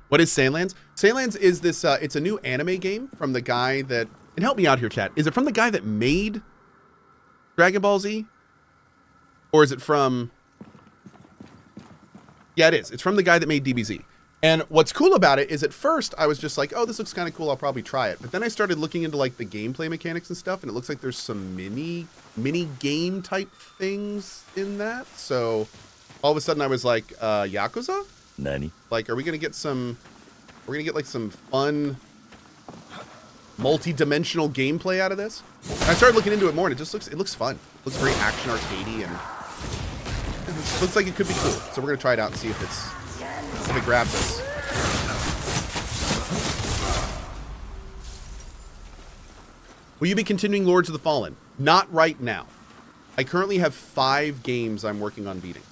What is Sandlands? Sandlands is this, it's a new anime game from the guy that, and help me out here, chat. Is it from the guy that made Dragon Ball Z? Or is it from, yeah, it is. It's from the guy that made DBZ. And what's cool about it is at first I was just like, oh, this looks kind of cool. I'll probably try it. But then I started looking into like the gameplay mechanics and stuff. And it looks like there's some mini game type things in that. So all of a sudden I was like, Yakuza? Nani? Like, are we going to get some, we're going to get like some fun multi-dimensional gameplay out of this? And I started looking into it more and it just looks, it looks fun. It looks very action arcadey and it looks like it could be cool. So we're going to try it out and see if it's, if it grabs us. Will you be continuing Lords of the Fallen? Not right now. I currently have 5 games I'm working on beating.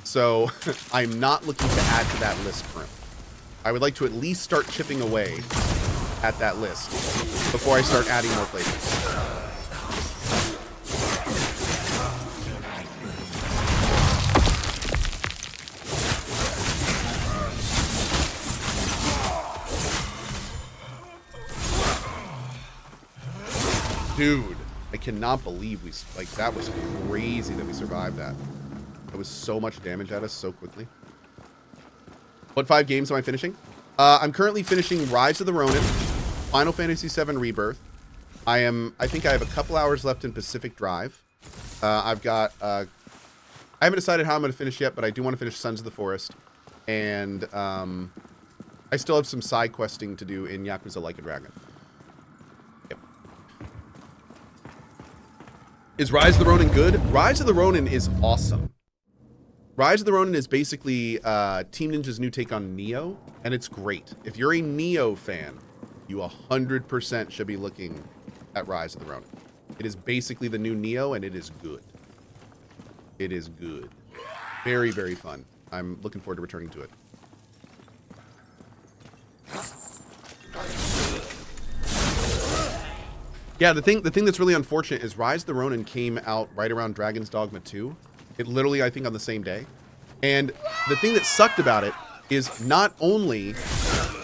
So I'm not looking to add to that list currently. I would like to at least start chipping away at that list before I start adding more playthroughs. Dude, I cannot believe we, like, that was crazy that we survived that. That was so much damage at us so quickly. What 5 games am I finishing? I'm currently finishing Rise of the Ronin, Final Fantasy VII Rebirth. I think I have a couple hours left in Pacific Drive. I've got, I haven't decided how I'm going to finish yet, but I do want to finish Sons of the Forest. And I still have some side questing to do in Yakuza Like a Dragon. Is Rise of the Ronin good? Rise of the Ronin is awesome. Rise of the Ronin is basically Team Ninja's new take on Neo, and it's great. If you're a Neo fan, you 100% should be looking at Rise of the Ronin. It is basically the new Neo, and it is good. It is good. Very, very fun. I'm looking forward to returning to it. Yeah, the thing that's really unfortunate is Rise of the Ronin came out right around Dragon's Dogma 2. It literally, I think, on the same day. And the thing that sucked about it is not only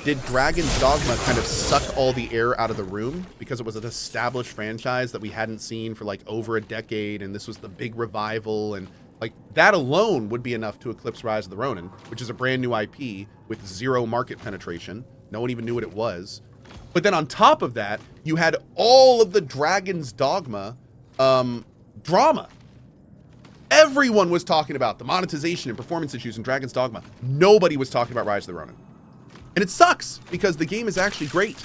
did Dragon's Dogma kind of suck all the air out of the room because it was an established franchise that we hadn't seen for like over a decade, and this was the big revival, and like that alone would be enough to eclipse Rise of the Ronin, which is a brand new IP with 0 market penetration. No one even knew what it was. But then on top of that, you had all of the Dragon's Dogma drama. Everyone was talking about the monetization and performance issues in Dragon's Dogma. Nobody was talking about Rise of the Ronin. And it sucks because the game is actually great.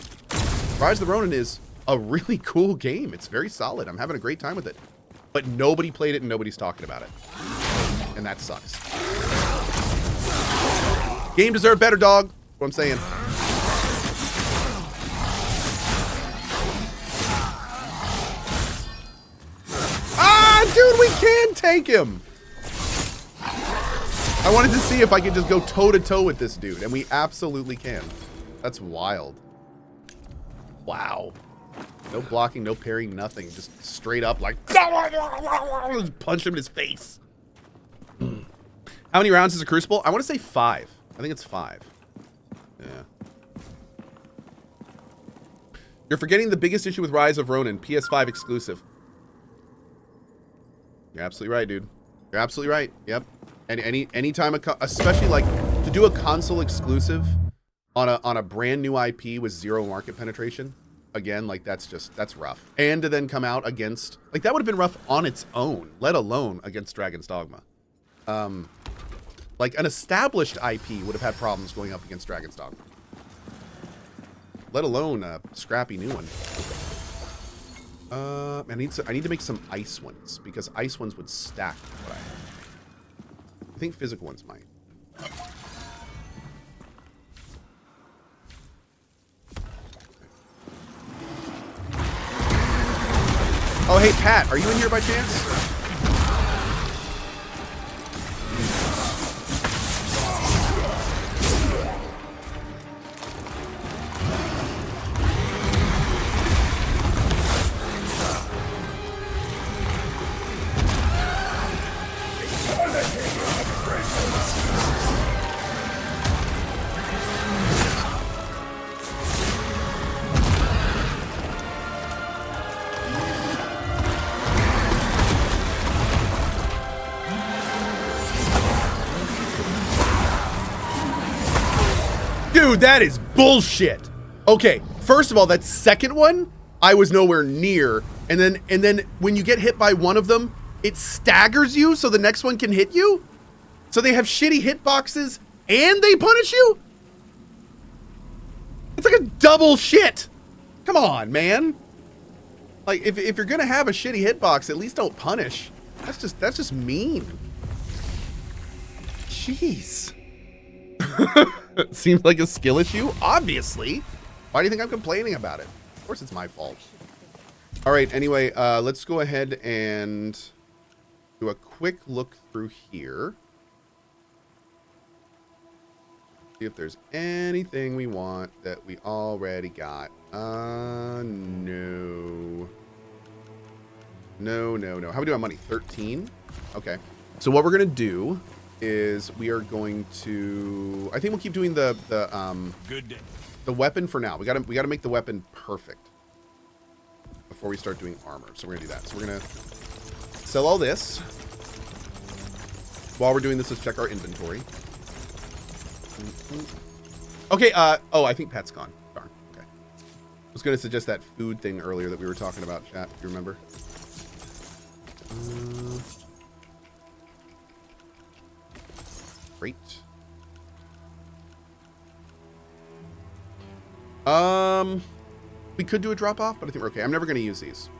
Rise of the Ronin is a really cool game. It's very solid. I'm having a great time with it. But nobody played it and nobody's talking about it. And that sucks. Game deserved better, dog. What I'm saying. Dude, we can take him. I wanted to see if I could just go toe-to-toe with this dude, and we absolutely can. That's wild. Wow. No blocking, no parrying, nothing. Just straight up like... Just punch him in his face. How many rounds is a Crucible? I want to say 5. I think it's 5. Yeah. You're forgetting the biggest issue with Rise of Ronin, PS5 exclusive. You're absolutely right, dude. You're absolutely right. Yep. And anytime, especially like to do a console exclusive on a brand new IP with 0 market penetration, again, like that's rough. And to then come out against, like that would have been rough on its own, let alone against Dragon's Dogma. Like an established IP would have had problems going up against Dragon's Dogma, let alone a scrappy new one. I need to make some ice ones because ice ones would stack what I have. I think physical ones might. Oh, hey, Pat, are you in here by chance? Dude, that is bullshit. Okay, first of all, that second one, I was nowhere near. And then when you get hit by one of them, it staggers you so the next one can hit you? So they have shitty hitboxes and they punish you? It's like a double shit. Come on, man. Like, if you're gonna have a shitty hitbox, at least don't punish. That's just mean. Jeez. Seems like a skill issue? Obviously. Why do you think I'm complaining about it? Of course it's my fault. All right, anyway, let's go ahead and do a quick look through here. See if there's anything we want that we already got. No. No. How we doing on money? 13? Okay. So what we're gonna do is we are going to, I think we'll keep doing the weapon for now. We gotta make the weapon perfect before we start doing armor. So we're gonna do that. So we're gonna sell all this. While we're doing this, let's check our inventory. Okay, oh, I think Pat's gone. Darn. Okay. I was gonna suggest that food thing earlier that we were talking about, chat. Do you remember? Great. We could do a drop off, but I think we're okay. I'm never going to use these.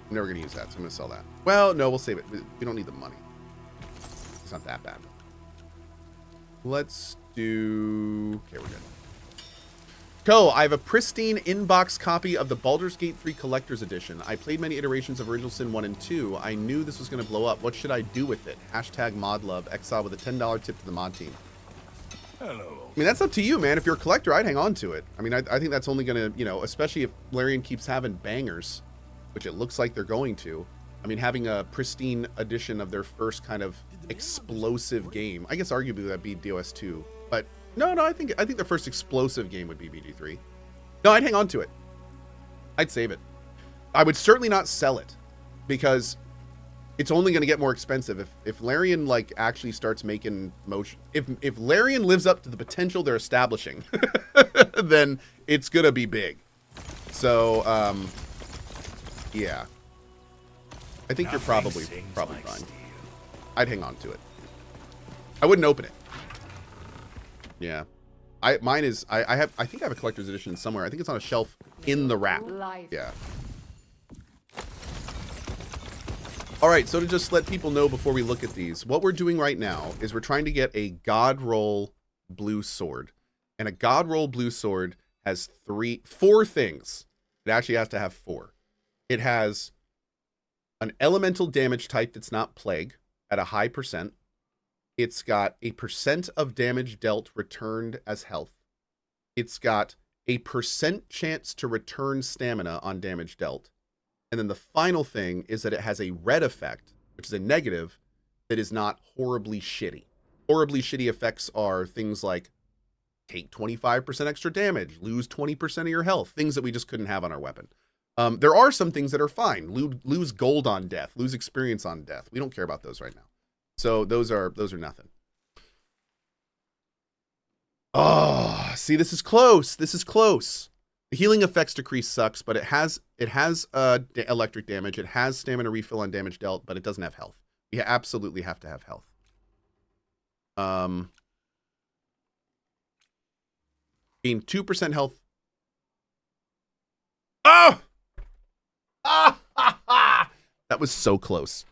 I'm never going to use that, so I'm going to sell that. Well, no, we'll save it. We don't need the money. It's not that bad. Let's do... Okay, we're good. Cohh, I have a pristine in-box copy of the Baldur's Gate 3 Collector's Edition. I played many iterations of Original Sin 1 and 2. I knew this was going to blow up. What should I do with it? Hashtag modlove. Exile with a $10 tip to the mod team. Hello. I mean, that's up to you, man. If you're a collector, I'd hang on to it. I mean, I think that's only going to, you know, especially if Larian keeps having bangers, which it looks like they're going to. I mean, having a pristine edition of their first kind of explosive game. I guess arguably that'd be DOS 2. But no, I think the first explosive game would be BG3. No, I'd hang on to it. I'd save it. I would certainly not sell it because it's only going to get more expensive if Larian like actually starts making motion. If Larian lives up to the potential they're establishing, then it's going to be big. So, yeah. I think you're probably fine. I'd hang on to it. I wouldn't open it. Yeah. I think I have a collector's edition somewhere. I think it's on a shelf in the wrap. Yeah. All right, so to just let people know before we look at these, what we're doing right now is we're trying to get a God Roll blue sword. And a God Roll blue sword has four things. It actually has to have 4. It has an elemental damage type that's not plague at a high %. It's got a % of damage dealt returned as health. It's got a % chance to return stamina on damage dealt. And then the final thing is that it has a red effect, which is a negative, that is not horribly shitty. Horribly shitty effects are things like take 25% extra damage, lose 20% of your health, things that we just couldn't have on our weapon. There are some things that are fine. Lose gold on death, lose experience on death. We don't care about those right now. So those are nothing. Oh, see, this is close. This is close. The healing effects decrease sucks, but it has electric damage. It has stamina refill on damage dealt, but it doesn't have health. You absolutely have to have health. Gain 2% health. Oh! Ah! That was so close.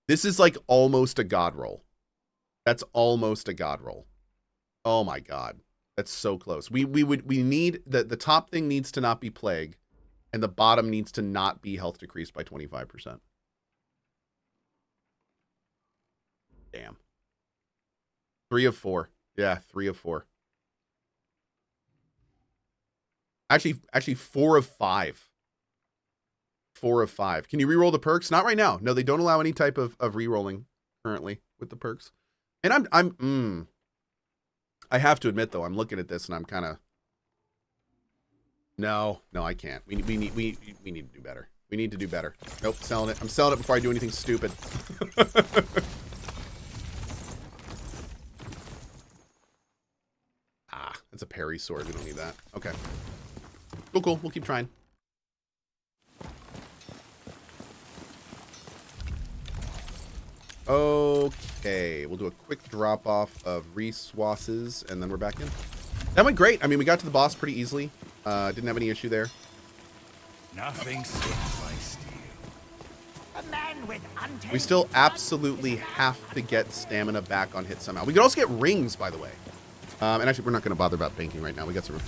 This is like almost a God roll. That's almost a God roll. Oh my God. That's so close. We need the top thing needs to not be plague, and the bottom needs to not be health decreased by 25%. Damn. 3 of 4. Yeah, 3 of 4. Actually 4 of 5. 4 of 5. Can you reroll the perks? Not right now. No, they don't allow any type of rerolling currently with the perks. And I have to admit though, I'm looking at this and I'm kind of no, I can't. We need to do better. We need to do better. Nope, selling it. I'm selling it before I do anything stupid. That's a parry sword. We don't need that. Okay. Cool, cool. We'll keep trying. Okay. We'll do a quick drop off of resources, and then we're back in. That went great. I mean, we got to the boss pretty easily. Didn't have any issue there. Nothing sticks like steel. A man with We still absolutely have to get stamina back on hit somehow. We could also get rings, by the way. And actually, we're not going to bother about banking right now. We got some.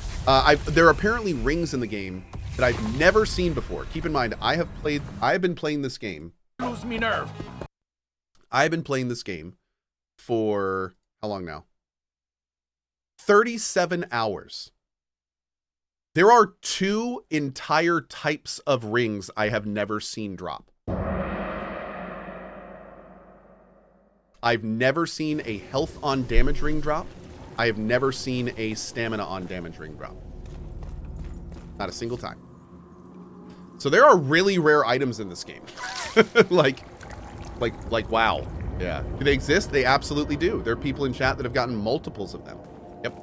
There are apparently rings in the game that I've never seen before. Keep in mind, I have been playing this game. Lose me nerve. I've been playing this game for how long now? 37 hours. There are 2 entire types of rings I have never seen drop. I've never seen a health on damage ring drop. I have never seen a stamina on damage ring drop. Not a single time. So there are really rare items in this game. like wow. Yeah. Do they exist? They absolutely do. There are people in chat that have gotten multiples of them. Yep.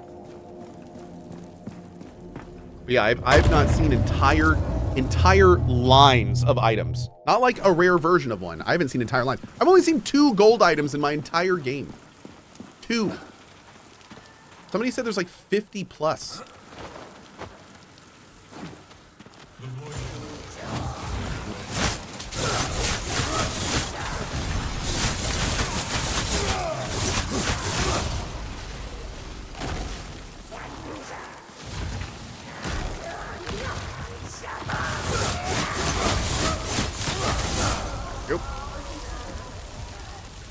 But yeah, I've not seen entire lines of items. Not like a rare version of one. I haven't seen entire lines. I've only seen 2 gold items in my entire game. 2. Somebody said there's like 50 plus.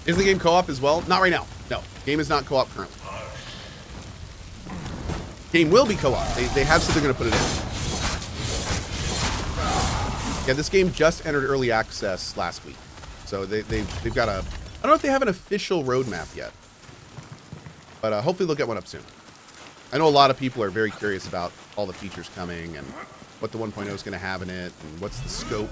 Is the game co-op as well? Not right now. No, game is not co-op currently. Game will be co-op. They have said they're going to put it in. Yeah, this game just entered early access last week. So they've got a... I don't know if they have an official roadmap yet. But hopefully they'll get one up soon. I know a lot of people are very curious about all the features coming and what the 1.0 is going to have in it and what's the scope.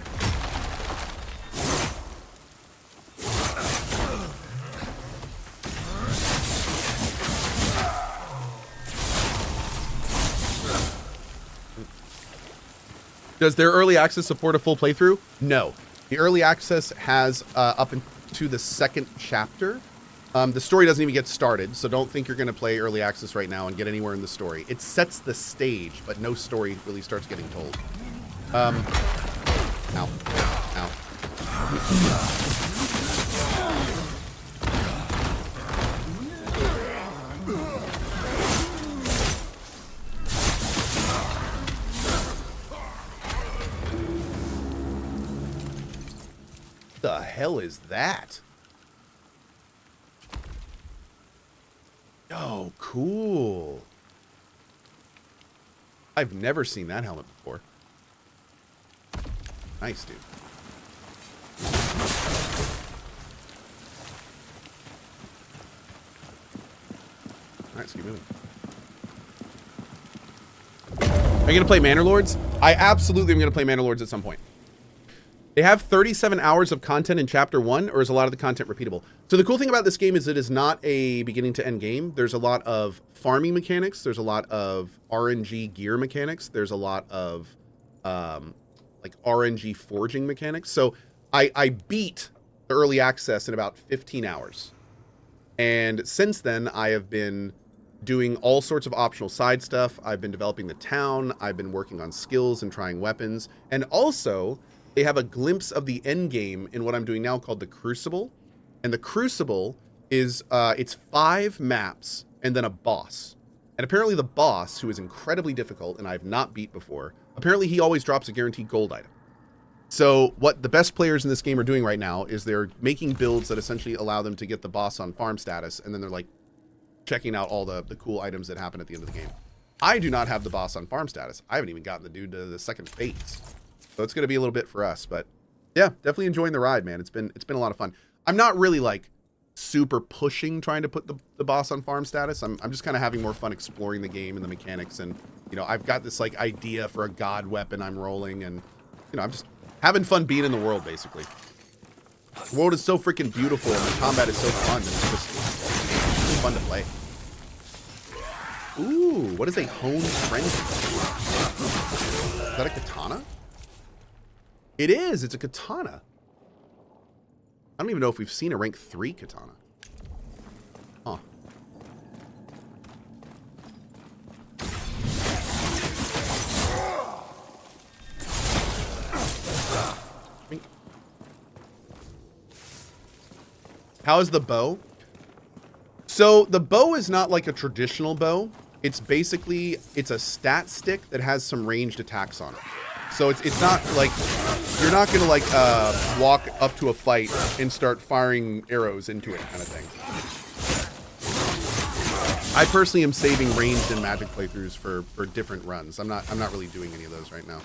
Does their early access support a full playthrough? No. The early access has up into the 2nd chapter. The story doesn't even get started, so don't think you're going to play early access right now and get anywhere in the story. It sets the stage, but no story really starts getting told. Ow. Ow. The hell is that? Oh, cool. I've never seen that helmet before. Nice, dude. All right, let's keep moving. Are you going to play Manor Lords? I absolutely am going to play Manor Lords at some point. They have 37 hours of content in Chapter 1, or is a lot of the content repeatable? So the cool thing about this game is it is not a beginning to end game. There's a lot of farming mechanics. There's a lot of RNG gear mechanics. There's a lot of like RNG forging mechanics. So I beat the early access in about 15 hours. And since then, I have been doing all sorts of optional side stuff. I've been developing the town. I've been working on skills and trying weapons. And also... they have a glimpse of the end game in what I'm doing now called the Crucible. And the Crucible is, it's 5 maps and then a boss. And apparently the boss, who is incredibly difficult and I've not beat before, apparently he always drops a guaranteed gold item. So what the best players in this game are doing right now is they're making builds that essentially allow them to get the boss on farm status. And then they're like checking out all the cool items that happen at the end of the game. I do not have the boss on farm status. I haven't even gotten the dude to the 2nd phase. So it's going to be a little bit for us, but yeah, definitely enjoying the ride, man. It's been a lot of fun. I'm not really like super pushing trying to put the boss on farm status. I'm just kind of having more fun exploring the game and the mechanics. And, you know, I've got this like idea for a god weapon I'm rolling, and, you know, I'm just having fun being in the world, basically. The world is so freaking beautiful and the combat is so fun, and it's just fun to play. Ooh. Ooh, what is a honed frenzy? Is that a katana? It is. It's a katana. I don't even know if we've seen a rank 3 katana. Huh. How is the bow? So the bow is not like a traditional bow. It's basically, it's a stat stick that has some ranged attacks on it. So it's not like, you're not going to like walk up to a fight and start firing arrows into it kind of thing. I personally am saving ranged and magic playthroughs for different runs. I'm not really doing any of those right now.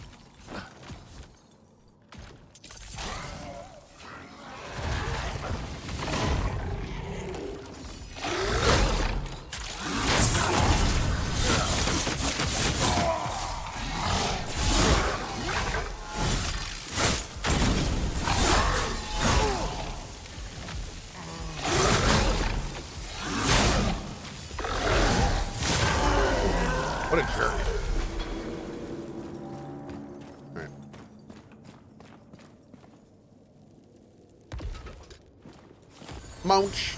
What a jerk. All right. Munch.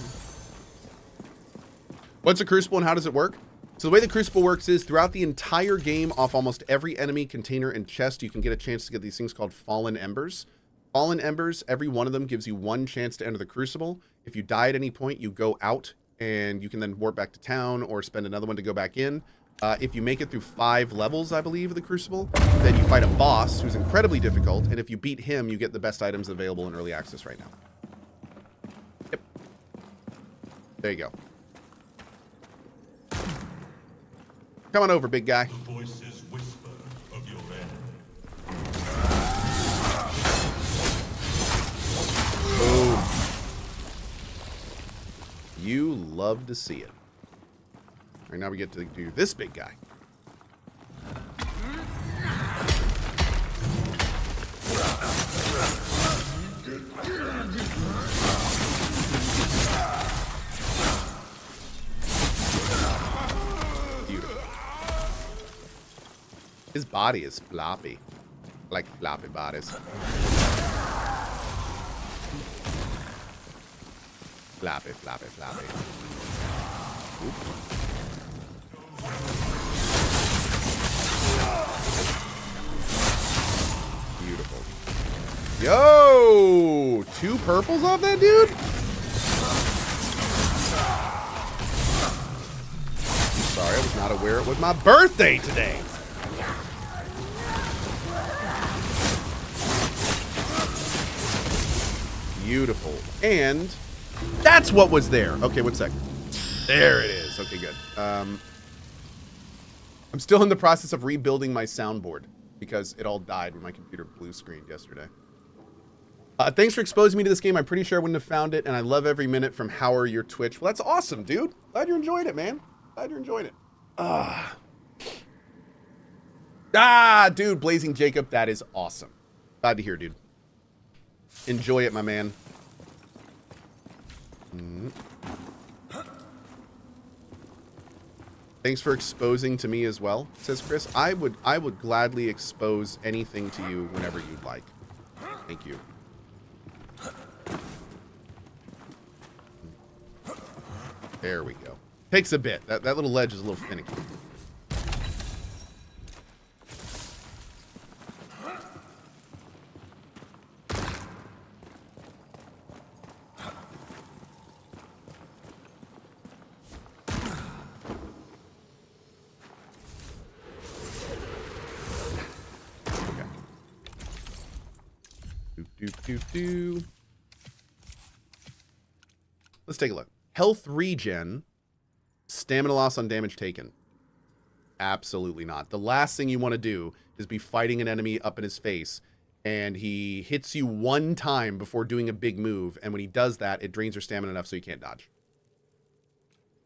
What's a Crucible and how does it work? So the way the Crucible works is throughout the entire game, off almost every enemy, container, and chest, you can get a chance to get these things called Fallen Embers. Fallen Embers, every one of them gives you one chance to enter the Crucible. If you die at any point, you go out and you can then warp back to town or spend another one to go back in. If you make it through 5 levels, I believe, of the Crucible, then you fight a boss who's incredibly difficult, and if you beat him, you get the best items available in early access right now. Yep. There you go. Come on over, big guy. The voices whisper of your enemy. Boom. You love to see it. All right, now we get to do this big guy. Beautiful. His body is floppy. I like floppy bodies. Floppy, floppy, floppy. Oops. Beautiful. Yo! 2 purples off that dude? I'm sorry, I was not aware it was my birthday today. Beautiful. And that's what was there. Okay, one second. There it is. Okay, good. I'm still in the process of rebuilding my soundboard because it all died when my computer blue screened yesterday. Thanks for exposing me to this game. I'm pretty sure I wouldn't have found it, and I love every minute from Howard, your Twitch. Well, that's awesome, dude. Glad you enjoyed it, man. Glad you enjoyed it. Dude, Blazing Jacob, that is awesome. Glad to hear, dude. Enjoy it, my man. Thanks for exposing to me as well, says Chris. I would gladly expose anything to you whenever you'd like. Thank you. There we go. Takes a bit. That little ledge is a little finicky. Let's take a look. Health regen, stamina loss on damage taken. Absolutely not. The last thing you want to do is be fighting an enemy up in his face and he hits you one time before doing a big move, and when he does that, it drains your stamina enough so you can't dodge.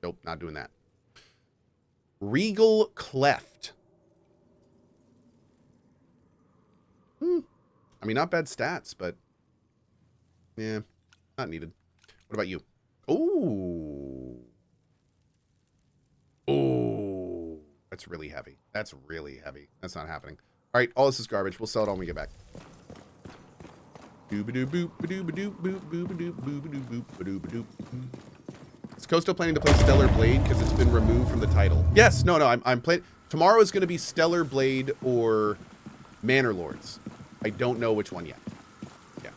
Nope, not doing that. Regal Cleft. I mean, not bad stats, but yeah, not needed. What about you? Ooh. Ooh. That's really heavy. That's really heavy. That's not happening. All right, all this is garbage. We'll sell it all when we get back. Is Cohh still planning to play Stellar Blade because it's been removed from the title? Yes. No. I'm playing. Tomorrow is going to be Stellar Blade or Manor Lords. I don't know which one yet. Yeah.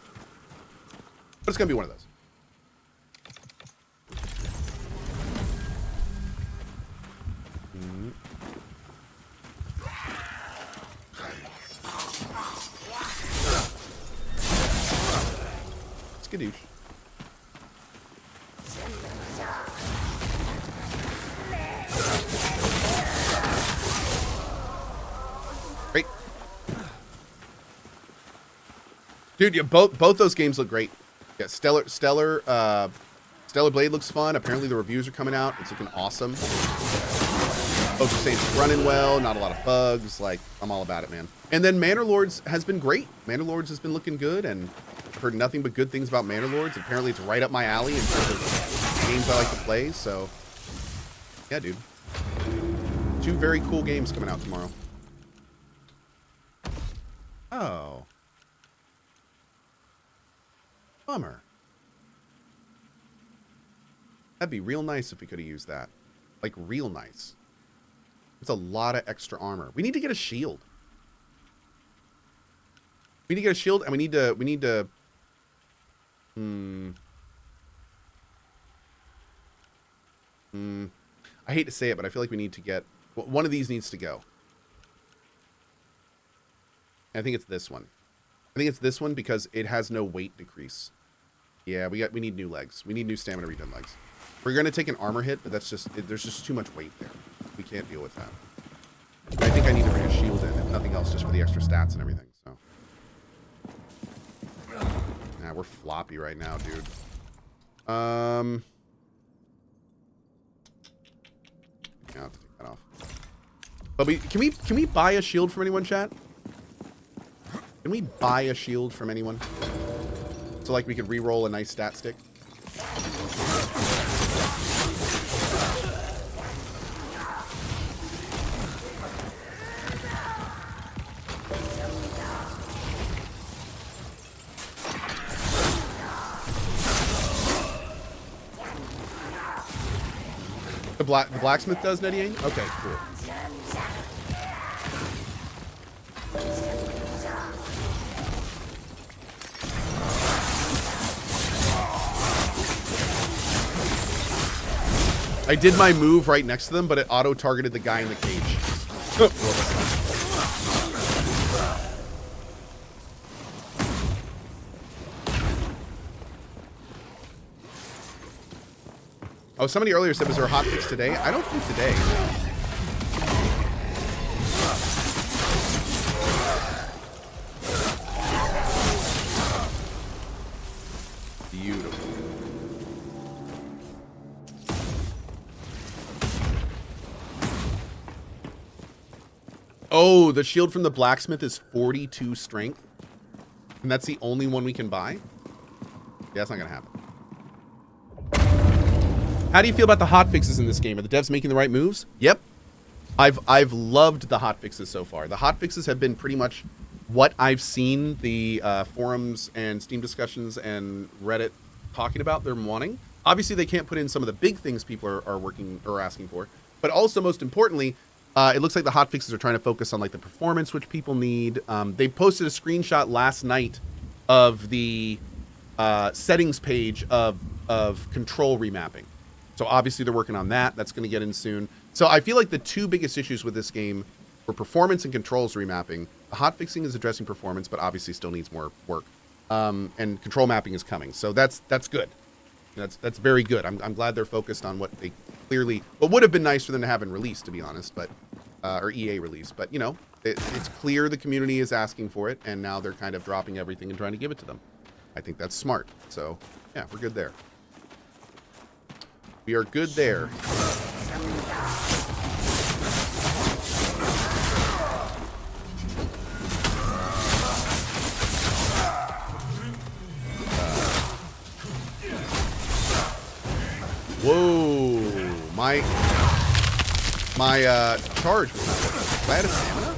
But it's going to be one of those. Skadoosh. Great. Dude, yeah, both those games look great. Yeah, Stellar Blade looks fun. Apparently the reviews are coming out. It's looking awesome. Folks are saying it's running well, not a lot of bugs. Like, I'm all about it, man. And then Manor Lords has been great. Manor Lords has been looking good, and I've heard nothing but good things about Manor Lords. Apparently it's right up my alley in terms of games I like to play, so yeah, dude. 2 very cool games coming out tomorrow. Oh. Bummer. That'd be real nice if we could have used that. Like, real nice. It's a lot of extra armor. We need to get a shield. We need to get a shield, and we need to I hate to say it, but I feel like we need to get one of these needs to go. I think it's this one. I think it's this one because it has no weight decrease. Yeah, we need new legs. We need new stamina redone legs. We're gonna take an armor hit, but that's just there's just too much weight there. We can't deal with that. I think I need to bring a shield in, if nothing else, just for the extra stats and everything. So, nah, we're floppy right now, dude. Yeah, I'll have to take that off. But can we buy a shield from anyone, chat? Can we buy a shield from anyone? So like we could re-roll a nice stat stick. The blacksmith does, Nettie? Okay, cool. I did my move right next to them, but it auto-targeted the guy in the cage. Oh, somebody earlier said, was there a hotfix today? I don't think today. Beautiful. Oh, the shield from the blacksmith is 42 strength. And that's the only one we can buy? Yeah, that's not gonna happen. How do you feel about the hotfixes in this game? Are the devs making the right moves? Yep. I've loved the hotfixes so far. The hotfixes have been pretty much what I've seen the forums and Steam discussions and Reddit talking about they're wanting. Obviously, they can't put in some of the big things people are working or asking for. But also, most importantly, it looks like the hotfixes are trying to focus on like the performance which people need. They posted a screenshot last night of the settings page of control remapping. So obviously they're working on that. That's going to get in soon. So I feel like the 2 biggest issues with this game were performance and controls remapping. The hotfixing is addressing performance, but obviously still needs more work. And control mapping is coming. So that's good. That's very good. I'm glad they're focused on what they clearly, what would have been nice for them to have in release, to be honest, but or EA release. But you know, it's clear the community is asking for it, and now they're kind of dropping everything and trying to give it to them. I think that's smart. So yeah, we're good there. We are good there. Whoa, my My charge was not working. I had a stamina?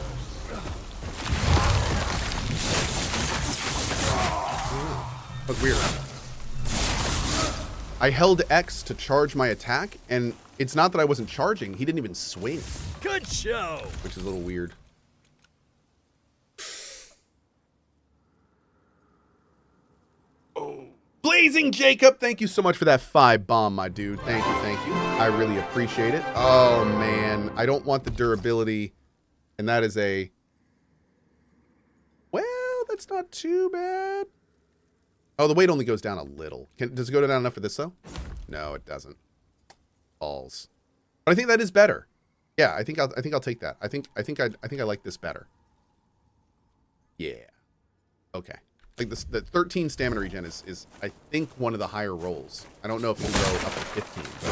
That was weird. I held X to charge my attack, and it's not that I wasn't charging. He didn't even swing. Good show. Which is a little weird. Oh. Blazing Jacob, thank you so much for that 5 bomb, my dude. Thank you, thank you. I really appreciate it. Oh, man. I don't want the durability. And that is a... Well, that's not too bad. Oh, the weight only goes down a little. Does it go down enough for this, though? No, it doesn't. Balls. But I think that is better. Yeah, I think I'll take that. I think I like this better. Yeah. Okay. Like this, the 13 stamina regen is I think one of the higher rolls. I don't know if it can go up to 15, but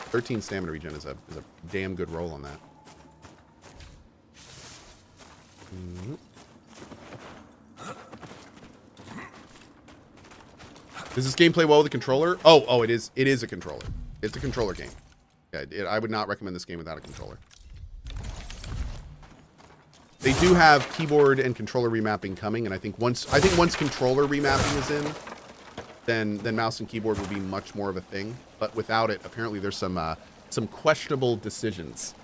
13 stamina regen is a damn good roll on that. Mm-hmm. Does this game play well with the controller? Oh, it is a controller. It's a controller game. Yeah, I would not recommend this game without a controller. They do have keyboard and controller remapping coming, and I think once controller remapping is in, then mouse and keyboard will be much more of a thing. But without it, apparently there's some questionable decisions.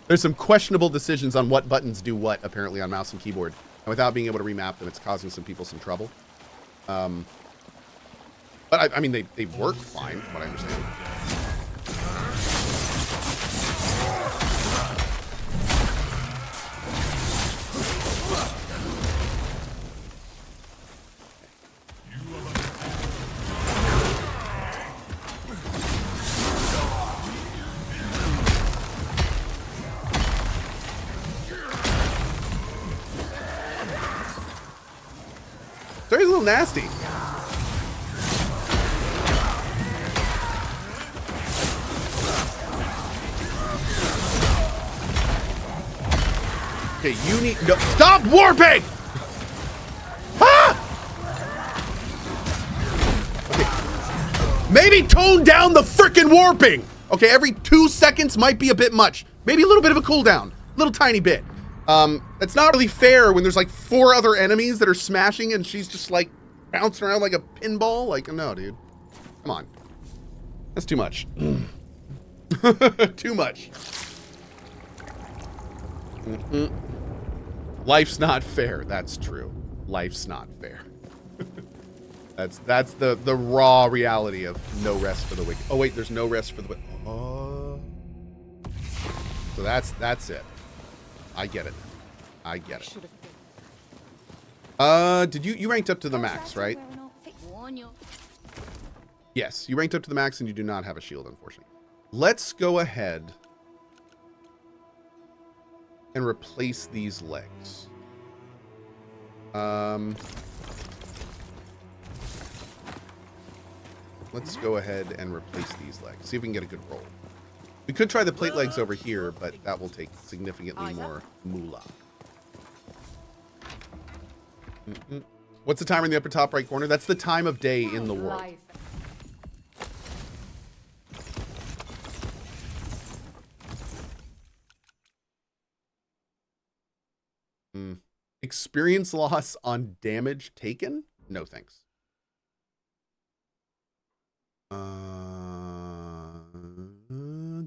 There's some questionable decisions on what buttons do what, apparently, on mouse and keyboard. And without being able to remap them, it's causing some people some trouble. But I mean, they work fine, from what I understand. Sorry, he's a little nasty. Okay, you need no stop warping! Ah! Okay. Maybe tone down the frickin' warping! Okay, every 2 seconds might be a bit much. Maybe a little bit of a cooldown. Little tiny bit. That's not really fair when there's like 4 other enemies that are smashing and she's just like bouncing around like a pinball. Like, no, dude. Come on. That's too much. Too much. Mm-mm. Life's not fair. That's true. Life's not fair. That's the raw reality of no rest for the wicked. Oh wait, there's no rest for the wicked. Oh. So that's it. I get it. I get it. Did you ranked up to the max, right? Yes, you ranked up to the max and you do not have a shield, unfortunately. Let's go ahead and replace these legs. Let's go ahead and replace these legs. See if we can get a good roll. We could try the plate legs over here, but that will take significantly more moolah. What's the timer in the upper top right corner? That's the time of day in the world. Experience loss on damage taken? No thanks.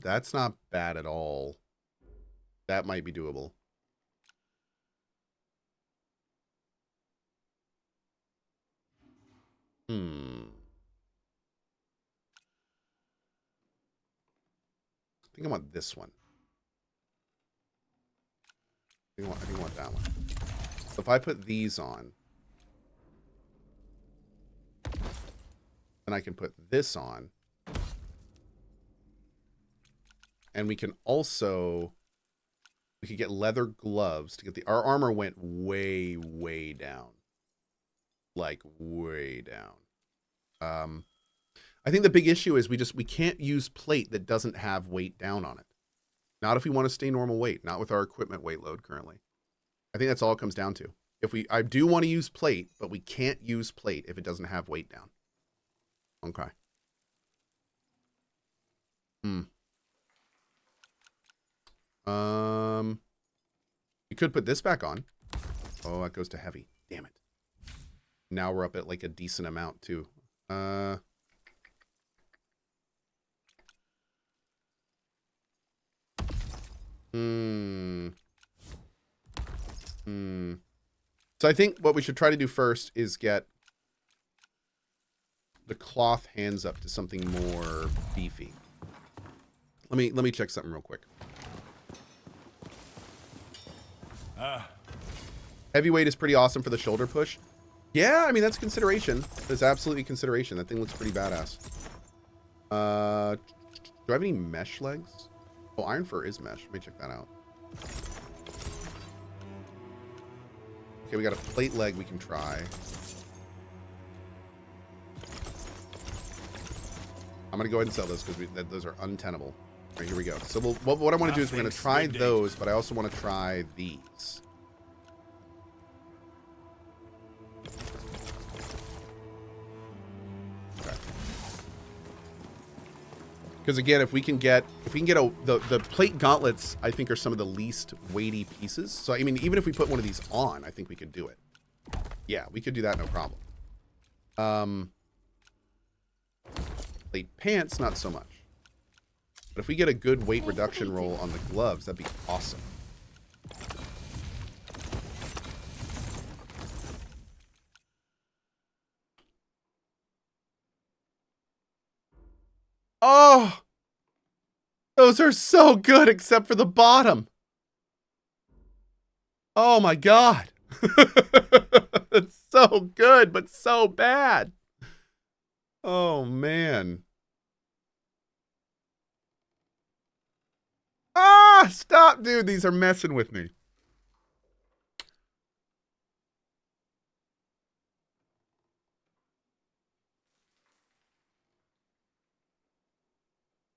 That's not bad at all. That might be doable. I think I want this one. I think I want that one. So if I put these on, then I can put this on. And we can also, we could get leather gloves to get the, our armor went way, way down. Like way down. I think the big issue is we can't use plate that doesn't have weight down on it. Not if we want to stay normal weight, not with our equipment weight load currently. I think that's all it comes down to. I do want to use plate, but we can't use plate if it doesn't have weight down. Okay. We could put this back on. Oh, that goes to heavy. Damn it. Now we're up at like a decent amount too. So I think what we should try to do first is get the cloth hands up to something more beefy. Let me check something real quick. Heavyweight is pretty awesome for the shoulder push. Yeah, I mean, that's consideration. That's absolutely consideration. That thing looks pretty badass. Do I have any mesh legs? Oh, iron fur is mesh. Let me check that out. Okay, we got a plate leg we can try. I'm going to go ahead and sell those because those are untenable. All right, here we go. So what I want to do is we're going to try those, but I also want to try these. Because again, if we can get the plate gauntlets, I think are some of the least weighty pieces. So I mean, even if we put one of these on, I think we could do it. Yeah, we could do that, no problem. Plate pants, not so much. But if we get a good weight reduction roll on the gloves, that'd be awesome. Oh, those are so good, except for the bottom. Oh my God. It's so good, but so bad. Oh man. Ah, stop, dude. These are messing with me.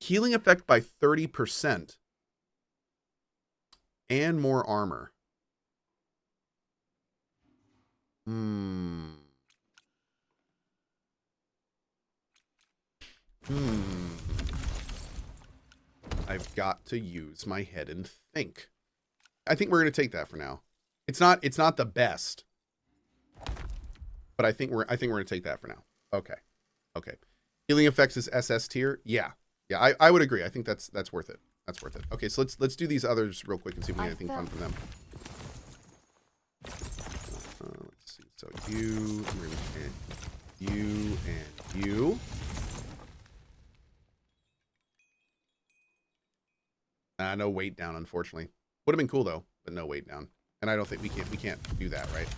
Healing effect by 30% and more armor. I've got to use my head and think. I think we're going to take that for now. It's not the best, but I think we're going to take that for now. Okay. Okay. Healing effects is SS tier. Yeah. Yeah, I would agree. I think that's worth it. That's worth it. Okay, so let's do these others real quick and see if we get anything fun from them. Let's see. So you and you. No weight down, unfortunately. Would have been cool though, but no weight down. And I don't think we can't do that, right?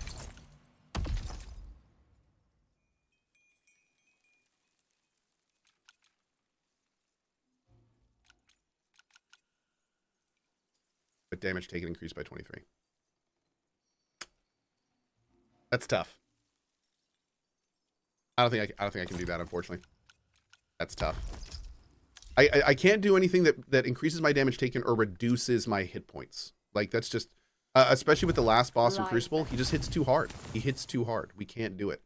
But damage taken increased by 23. That's tough. I don't think I can do that, unfortunately. That's tough. I can't do anything that increases my damage taken or reduces my hit points. Like that's just especially with the last boss in Crucible, he just hits too hard. He hits too hard. We can't do it.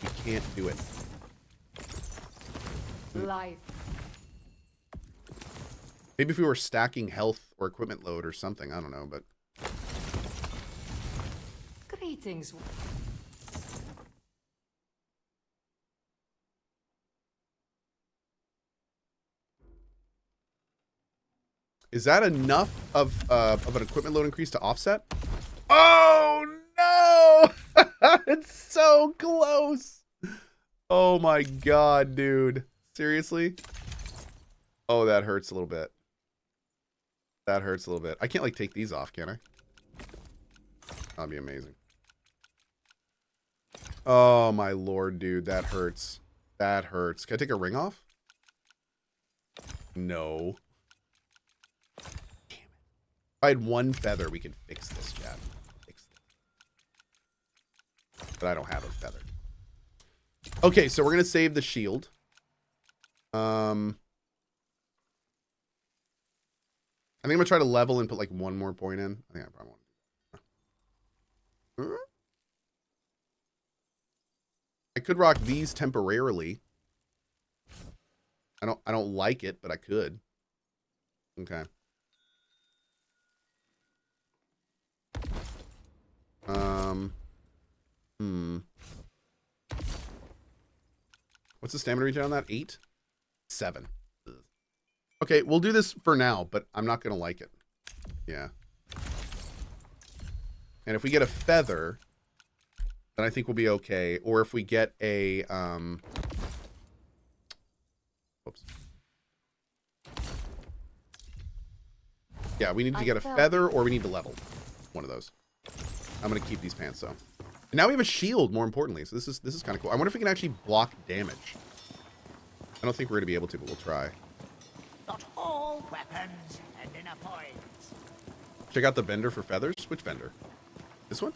We can't do it. Life. Maybe if we were stacking health or equipment load or something, I don't know, but Greetings. is that enough of an equipment load increase to offset? Oh no! It's so close. Oh my God, dude. Seriously? Oh, that hurts a little bit. That hurts a little bit. I can't like take these off, can I? That'd be amazing. Oh my Lord, dude. That hurts. That hurts. Can I take a ring off? No. Damn it. If I had one feather, we could fix this, chat. Fix this. But I don't have a feather. Okay, so we're gonna save the shield. I think I'm gonna try to level and put like one more point in. I think I probably want to do that. I could rock these temporarily. I don't like it, but I could. Okay. What's the stamina regen on that? 8? 7. Ugh. Okay, we'll do this for now, but I'm not going to like it. Yeah. And if we get a feather, then I think we'll be okay. Or if we get a, Oops. Yeah, we need to get a feather or we need to level. One of those. I'm going to keep these pants, though. And now we have a shield, more importantly. So this is kind of cool. I wonder if we can actually block damage. I don't think we're going to be able to, but we'll try. Not all weapons end in a point. Check out the vendor for feathers. Which vendor? This one?